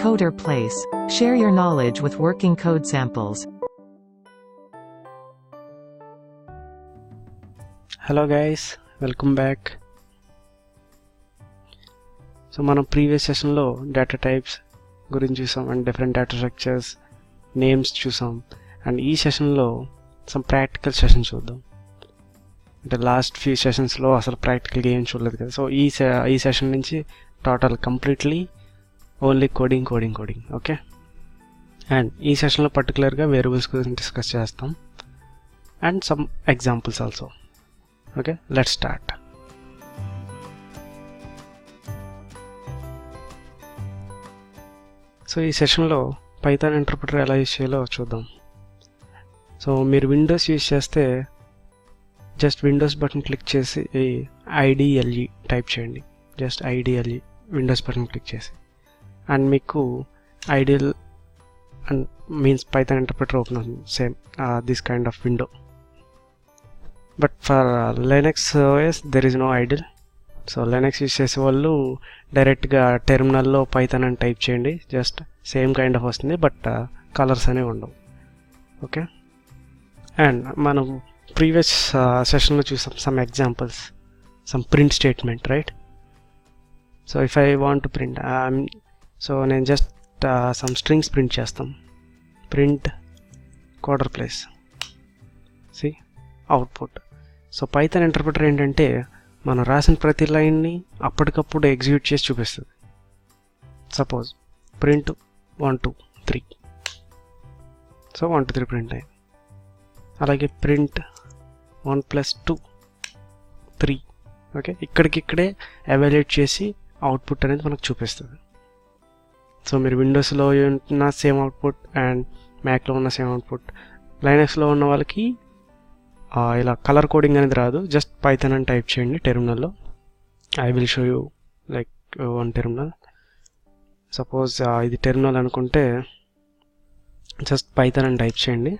Coder Place. Share your knowledge with working code samples. Hello guys, welcome back. So మనం previous సెషన్లో data types గురించి చూసాం and different data structures names చూసాం and ఈ సెషన్లో some practical session చూద్దాం. అంటే లాస్ట్ ఫ్యూ సెషన్స్లో అసలు ప్రాక్టికల్గా ఏం చూడలేదు కదా. సో ఈ సెషన్ నుంచి total completely only coding. Okay, and ఈ సెషన్లో పర్టికులర్గా వేరియబుల్స్ గురించి డిస్కస్ చేస్తాం and some examples also. Okay, let's start. So ఈ సెషన్లో పైథాన్ ఇంటర్ప్రిటర్ ఎలా యూజ్ చేయాలో చూద్దాం. సో మీరు విండోస్ యూజ్ చేస్తే జస్ట్ విండోస్ బటన్ క్లిక్ చేసి ఐడిఎల్ఈ టైప్ చేయండి. Just IDLE Windows button click చేసి అండ్ మీకు IDLE and means Python interpreter open అవుతుంది. Same this kind of window. But for Linux OS there is no IDLE. So Linux use చేసే వాళ్ళు డైరెక్ట్గా టెర్మినల్లో Python అని type చేయండి. జస్ట్ సేమ్ కైండ్ ఆఫ్ వస్తుంది, బట్ కలర్స్ అనేవి ఉండవు. ఓకే, అండ్ మనం ప్రీవియస్ సెషన్లో చూసాం some examples, some print statement, right? So if I want to print, so నేను జస్ట్ సమ్ స్ట్రింగ్స్ ప్రింట్ చేస్తాం. Print coder place, see output. So Python interpreter ఏంటంటే మనం రాసిన ప్రతి లైన్ని అప్పటికప్పుడు ఎగ్జిక్యూట్ చేసి చూపిస్తుంది. సపోజ్ ప్రింట్ 1 2 3, సో 1 2 3 ప్రింట్ అయ్యింది. అలాగే ప్రింట్ 1 + 2 3. ఓకే, ఇక్కడికిక్కడే ఎవాల్యుయేట్ చేసి అవుట్పుట్ అనేది మనకు చూపిస్తుంది. సో మీరు విండోస్లో ఉన్న సేమ్ అవుట్పుట్ అండ్ మ్యాక్లో ఉన్న సేమ్ అవుట్పుట్. లైనక్స్లో ఉన్న వాళ్ళకి ఇలా కలర్ కోడింగ్ అనేది రాదు. జస్ట్ పైథాన్ అని టైప్ చేయండి టెర్మినల్లో. I will show you like one terminal. Suppose ఇది టెర్మినల్ అనుకుంటే జస్ట్ పైథాన్ అని టైప్ చేయండి.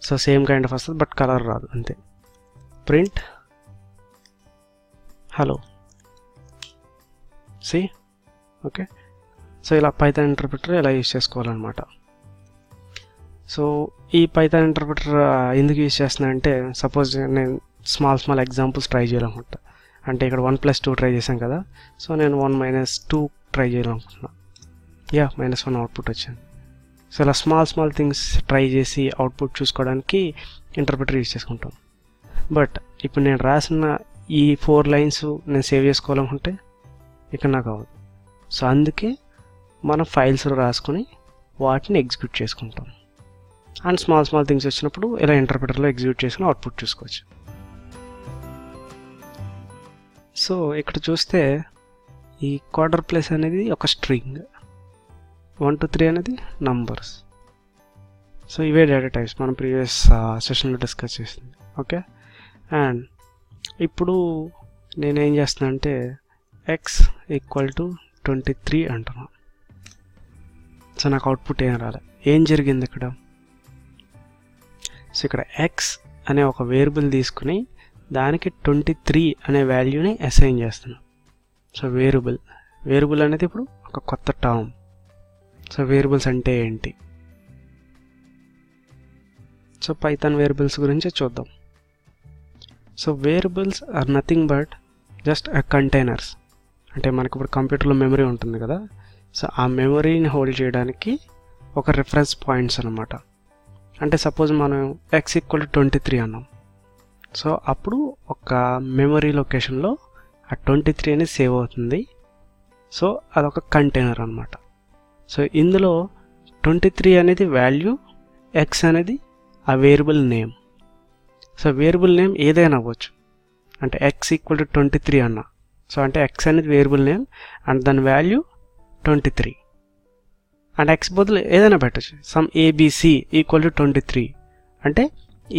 సో సేమ్ కైండ్ ఆఫ్ వస్తుంది, బట్ కలర్ రాదు, అంతే. Print hello, see. Okay, so ఇలా పైథాన్ ఇంటర్ప్రిటర్ ఇలా యూజ్ చేసుకోవాలన్నమాట. సో ఈ పైథాన్ ఇంటర్ప్రిటర్ ఎందుకు యూజ్ చేస్తున్నానంటే, సపోజ్ నేను స్మాల్ ఎగ్జాంపుల్స్ ట్రై చేయాలనుకుంటా. అంటే ఇక్కడ 1 + 2 ట్రై చేశాం కదా. సో నేను 1 - 2 ట్రై చేయాలనుకుంటున్నా. -1 అవుట్పుట్ వచ్చింది. సో ఇలా స్మాల్ థింగ్స్ ట్రై చేసి అవుట్పుట్ చూసుకోవడానికి ఇంటర్ప్రిటర్ యూజ్ చేసుకుంటాం. బట్ ఇప్పుడు నేను రాసిన ఈ 4 లైన్స్ నేను సేవ్ చేసుకోవాలనుకుంటే ఇక్కడ నాకు అవ్వదు. సో అందుకే మనం ఫైల్స్లో రాసుకొని వాటిని ఎగ్జిక్యూట్ చేసుకుంటాం. అండ్ స్మాల్ థింగ్స్ వచ్చినప్పుడు ఇలా ఇంటర్ప్రిటర్లో ఎగ్జిక్యూట్ చేసుకుని అవుట్పుట్ చూసుకోవచ్చు. సో ఇక్కడ చూస్తే ఈ కోడర్ ప్లేస్ అనేది ఒక స్ట్రింగ్, 1 2 3 అనేది నంబర్స్. సో ఇవే డేటా టైప్స్ మనం ప్రీవియస్ సెషన్లో డిస్కస్ చేసింది. ఓకే, అండ్ ఇప్పుడు నేనేం చేస్తున్నా అంటే x = 23 అంటున్నా. సో నాకు అవుట్పుట్ ఏం రాలే. ఏం జరిగింది ఇక్కడ? సో ఇక్కడ x అనే ఒక వేరియబుల్ తీసుకుని దానికి 23 అనే వాల్యూని అసైన్ చేస్తున్నా. సో వేరియబుల్ అనేది ఇప్పుడు ఒక కొత్త టర్మ్. సో వేరియబుల్స్ అంటే ఏంటి? సో పైథాన్ వేరియబుల్స్ గురించి చూద్దాం. So variables are nothing but just containers. అంటే మనకి ఇప్పుడు కంప్యూటర్లో మెమరీ ఉంటుంది కదా. సో ఆ మెమరీని హోల్డ్ చేయడానికి ఒక రిఫరెన్స్ పాయింట్స్ అన్నమాట. అంటే సపోజ్ మనం x = 23 అన్నాం. సో అప్పుడు ఒక మెమరీ లొకేషన్లో ఆ 23 అనేది సేవ్ అవుతుంది. సో అదొక కంటైనర్ అన్నమాట. సో ఇందులో 23 అనేది వాల్యూ, x అనేది ఆ variable name. So variable name ఏదైనా అవ్వచ్చు. అంటే x = 23 అన్నా. సో అంటే x అనేది వేరియబుల్ నేమ్ అండ్ దాని వాల్యూ 23. అండ్ x బదులు ఏదైనా పెట్టచ్చు. సమ్ ABC = 23 అంటే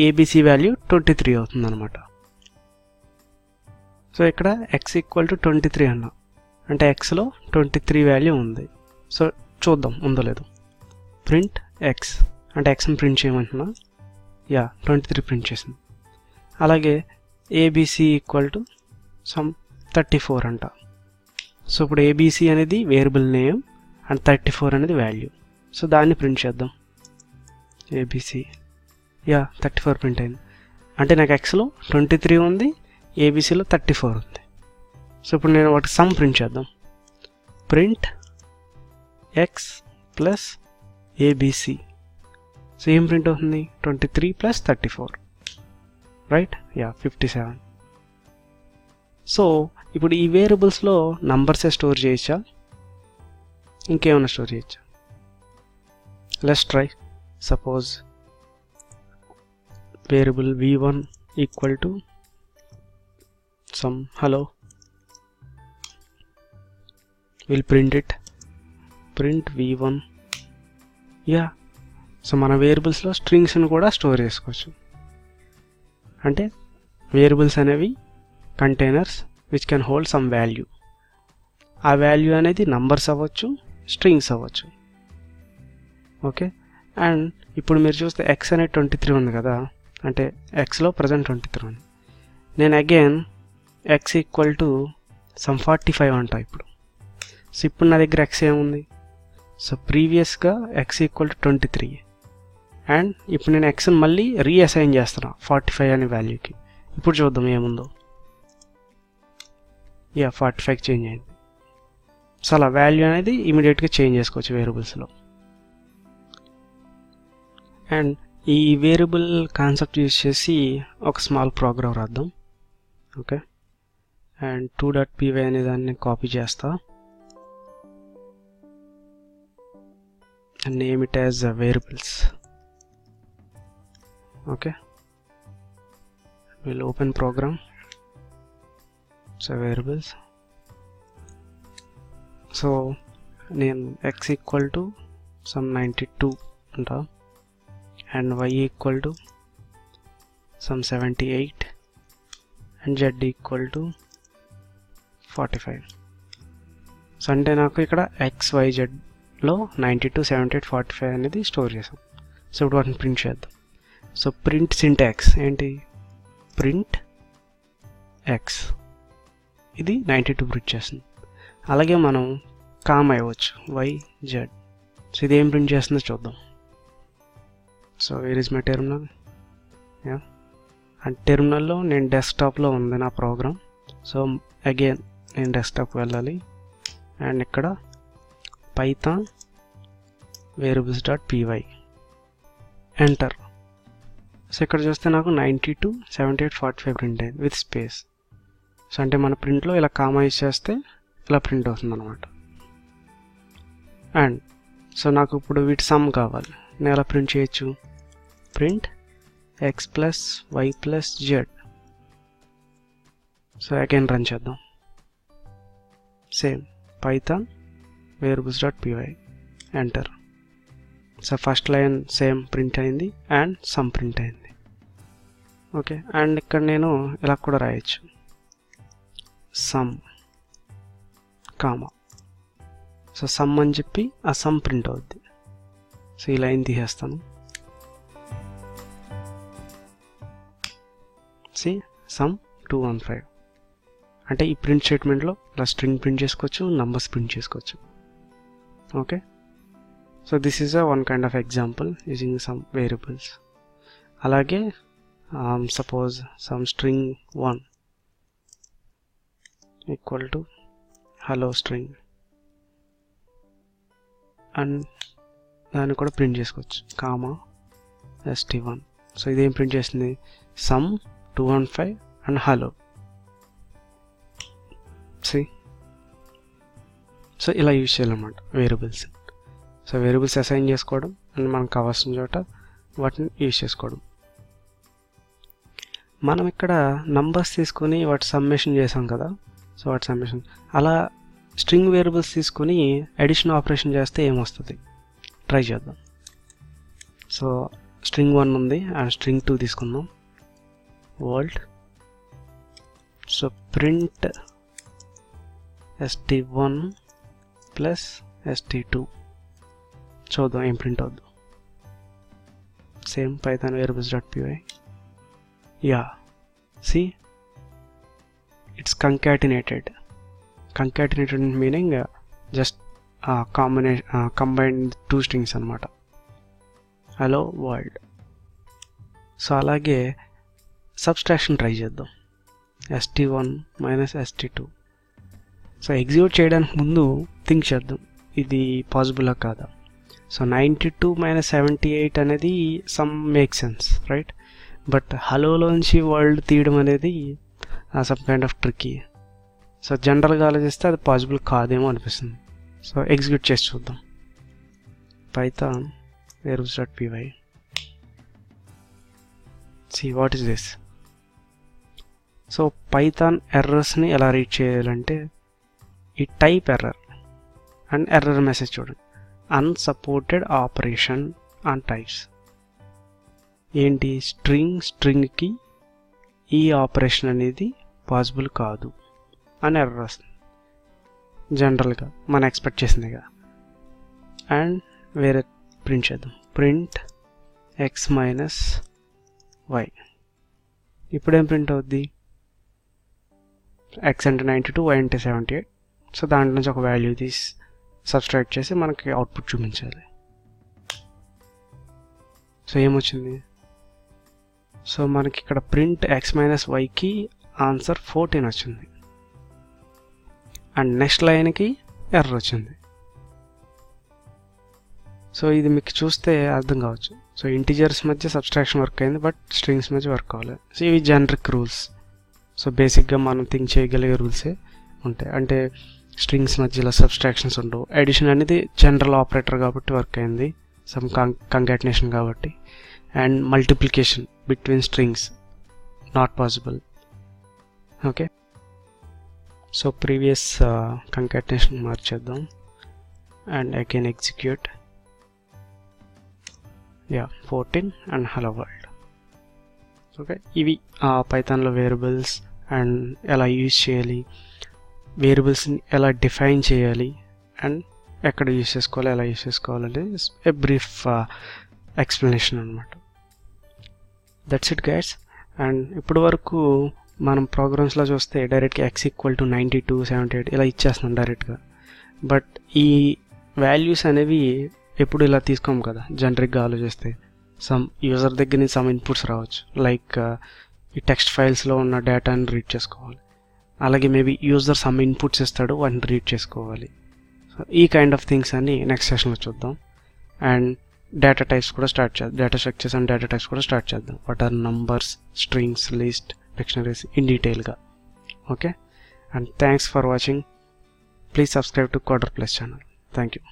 ABC వాల్యూ 23 అవుతుంది అనమాట. సో ఇక్కడ x = 23 అన్నా అంటే xలో 23 వాల్యూ ఉంది. సో చూద్దాం ఉందో లేదో. ప్రింట్ x అంటే xని ప్రింట్ చేయమంటున్నా. 23 ప్రింట్ చేసింది. అలాగే ABC = 34 అంట. సో ఇప్పుడు ABC అనేది వేరియబుల్ నేమ్ అండ్ 34 అనేది వాల్యూ. సో దాన్ని ప్రింట్ చేద్దాం. ఏబిసి 34 ప్రింట్ అయింది. అంటే నాకు ఎక్స్లో 23 ఉంది, ఏబిసిలో 34 ఉంది. సో ఇప్పుడు నేను వాటి సమ్ ప్రింట్ చేద్దాం. Print x plus ABC. So ఏం ప్రింట్ అవుతుంది? 23 ప్లస్ 34, రైట్? 57. సో ఇప్పుడు ఈ వేరియబుల్స్లో నంబర్సే స్టోర్ చేయొచ్చా, ఇంకేమైనా స్టోర్ చేయొచ్చా? Let's try. Suppose variable v1 equal to some hello. Will print it. Print v1. So మన వేరియబుల్స్లో స్ట్రింగ్స్ని కూడా స్టోర్ చేసుకోవచ్చు. అంటే వేరియబుల్స్ అనేవి containers which can hold some value. ఆ వాల్యూ అనేది నంబర్స్ అవ్వచ్చు, స్ట్రింగ్స్ అవ్వచ్చు. ఓకే. అండ్ ఇప్పుడు మీరు చూస్తే ఎక్స్ అనేది 23 ఉంది కదా, అంటే ఎక్స్లో ప్రజెంట్ 23 ఉంది. నేను again X equal to some 45 అంటా ఇప్పుడు. సో ఇప్పుడు నా దగ్గర ఎక్స్ ఏముంది? సో ప్రీవియస్గా ఎక్స్ ఈక్వల్ టు 23, అండ్ ఇప్పుడు నేను ఎక్స్ని మళ్ళీ రీఅసైన్ చేస్తున్నా 45 అనే వాల్యూకి. ఇప్పుడు చూద్దాం ఏముందో. 45 చేంజ్ అయింది. సో అలా వాల్యూ అనేది ఇమీడియట్గా చేంజ్ చేసుకోవచ్చు వేరియబుల్స్లో. అండ్ ఈ వేరియబుల్ కాన్సెప్ట్ యూజ్ చేసి ఒక స్మాల్ ప్రోగ్రామ్ రాద్దాం. ఓకే. అండ్ 2.py అనే దాన్ని కాపీ చేస్తా. and name it as variables. Okay, we'll open program. So variables. So name x equal to some 92 and y equal to some 78 and z equal to 45. So అంటే నాకు ఇక్కడ XYZ లో 92, 78, 45 అనేది store చేసాం. So ఇప్పుడు వాటిని print చేద్దాం. So print syntax ఏంటి? ప్రింట్ ఎక్స్, ఇది 92 ప్రింట్ చేస్తుంది. అలాగే మనం కామా ఇవ్వచ్చు YZ. సో ఇది ఏం ప్రింట్ చేస్తుందో చూద్దాం. So where is my terminal. And టెర్మినల్లో నేను డెస్క్టాప్లో ఉంది నా ప్రోగ్రామ్. సో అగైన్ నేను డెస్క్టాప్కి వెళ్ళాలి అండ్ ఇక్కడ పైథాన్ variables.py ఎంటర్. సో ఇక్కడ చూస్తే నాకు 92, 78, 45 ప్రింట్ అయింది విత్ స్పేస్. సో అంటే మన ప్రింట్లో ఇలా కామా యూజ్ చేస్తే ఇలా ప్రింట్ అవుతుంది అనమాట. అండ్ సో నాకు ఇప్పుడు వీటి సమ్ కావాలి. నేను ఎలా ప్రింట్ చేయొచ్చు? Print x plus y plus z. So again run చేద్దాం. Same Python variables.py enter. So first line same print అయింది అండ్ సమ్ ప్రింట్ అయింది. ఓకే. అండ్ ఇక్కడ నేను ఇలా కూడా రాయొచ్చు, సమ్ కామా. సో సమ్ అని చెప్పి ఆ సమ్ ప్రింట్ అవుద్ది. సో ఈ లైన్ తీసేస్తాను. See sum 215. అంటే ఈ ప్రింట్ స్టేట్మెంట్లో ఇలా స్ట్రింగ్ ప్రింట్ చేసుకోవచ్చు, నంబర్స్ ప్రింట్ చేసుకోవచ్చు. Okay. So this is one kind of example using some variables. అలాగే suppose some string 1 equal to hello string and దాన్ని కూడా ప్రింట్ చేసుకోవచ్చు, కామా st1. సో ఇదేం ప్రింట్ చేస్తుంది? Sum 215 and hello. సో ఇలా use చేయాలన్నమాట variables. So variables assign చేసుకోవడం and మనకు కావాల్సిన చోట వాటిని యూజ్ చేసుకోవడం. మనం ఇక్కడ నంబర్స్ తీసుకొని వాటి సమ్మేషన్ చేసాం కదా. సో వాటి సమ్మేషన్ అలా స్ట్రింగ్ వేరియబుల్స్ తీసుకొని అడిషన్ ఆపరేషన్ చేస్తే ఏమొస్తుంది ట్రై చేద్దాం. సో స్ట్రింగ్ 1 ఉంది అండ్ స్ట్రింగ్ 2 తీసుకుందాం. World. So print st1 plus st2. చూద్దాం ఏం ప్రింట్ అవుద్దు. Same Python variables.py. See, it's concatenated. Concatenated meaning just combined 2 strings అనమాట. Hello world. సో అలాగే సబ్స్ట్రాక్షన్ ట్రై చేద్దాం. st1 minus st2. So execute చేయడానికి ముందు థింక్ చేద్దాం, ఇది పాసిబులా కాదా. సో 92 మైనస్ 78 అనేది some make sense, right? But హలోలోంచి వరల్డ్ తీయడం అనేది some kind of tricky. So జనరల్గా ఆలోచిస్తే అది పాసిబుల్ కాదేమో అనిపిస్తుంది. సో ఎగ్జిక్యూట్ చేసి చూద్దాం. Python variables.py. see what is this. So Python ఎర్రర్స్ని ఎలా రీడ్ చేయాలంటే ఈ type error and error message చూడండి. Unsupported operation on types. ఏంటి? స్ట్రింగ్కి ఈ ఆపరేషన్ అనేది పాసిబుల్ కాదు అని ఎర్రర్ వస్తుంది. జనరల్గా మనం ఎక్స్పెక్ట్ చేసిందిగా. అండ్ వేరే ప్రింట్ చేద్దాం. Print x minus y. ఇప్పుడేం ప్రింట్ అవుద్ది? ఎక్స్ అంటే 92, వై అంటే 78. సో దాంట్లో నుంచి ఒక వాల్యూ తీసి సబ్స్ట్రాక్ట్ చేసి మనకి అవుట్పుట్ చూపించాలి. సో ఏమొచ్చింది? సో మనకి ఇక్కడ ప్రింట్ ఎక్స్ మైనస్ వైకి ఆన్సర్ 14 వచ్చింది. అండ్ నెక్స్ట్ లైన్కి ఎర్రర్ వచ్చింది. సో ఇది మీకు చూస్తే అర్థం కావచ్చు. సో ఇంటిజర్స్ మధ్య సబ్స్ట్రాక్షన్ వర్క్ అయింది, బట్ స్ట్రింగ్స్ మధ్య వర్క్ అవ్వలేదు. సో ఇవి జనరిక్ రూల్స్. సో బేసిక్గా మనం థింక్ చేయగలిగే రూల్సే ఉంటాయి. అంటే స్ట్రింగ్స్ మధ్యలో సబ్స్ట్రాక్షన్స్ ఉండవు. ఎడిషన్ అనేది జనరల్ ఆపరేటర్ కాబట్టి వర్క్ అయింది, సమ్ కంకాటినేషన్ కాబట్టి. And multiplication between strings not possible. Okay, so previous concatenation మార్చేద్దాం and again execute. 14 and hello world. Okay, ఇవి పైథాన్లో వేరియబుల్స్ అండ్ ఎలా యూజ్ చేయాలి, వేరియబుల్స్ని ఎలా డిఫైన్ చేయాలి అండ్ ఎక్కడ యూజ్ చేసుకోవాలి, ఎలా యూజ్ చేసుకోవాలంటే ఏ బ్రీఫ్ ఎక్స్ప్లెనేషన్ అనమాట. That's it guides. అండ్ ఇప్పటి వరకు మనం ప్రోగ్రామ్స్లో చూస్తే డైరెక్ట్గా x = 92, 78 ఇలా ఇచ్చేస్తున్నాం డైరెక్ట్గా. బట్ ఈ వాల్యూస్ అనేవి ఎప్పుడు ఇలా తీసుకోము కదా. జనరిక్గా ఆలోచిస్తే సమ్ యూజర్ దగ్గర నుంచి సమ్ ఇన్పుట్స్ రావచ్చు. లైక్ ఈ టెక్స్ట్ ఫైల్స్లో ఉన్న డేటాని రీడ్ చేసుకోవాలి. అలాగే మేబీ యూజర్ సమ్ ఇన్పుట్స్ ఇస్తాడు, వాటిని రీడ్ చేసుకోవాలి. సో ఈ కైండ్ ఆఫ్ థింగ్స్ అన్ని నెక్స్ట్ సెషన్లో చూద్దాం. అండ్ డేటా టైప్స్ కూడా స్టార్ట్ చేద్దాం. Data structures and data types కూడా స్టార్ట్ చేద్దాం. What are numbers, strings, list, dictionaries in డీటెయిల్గా. Okay, and thanks for watching. Please subscribe to Coder Plus channel. Thank you.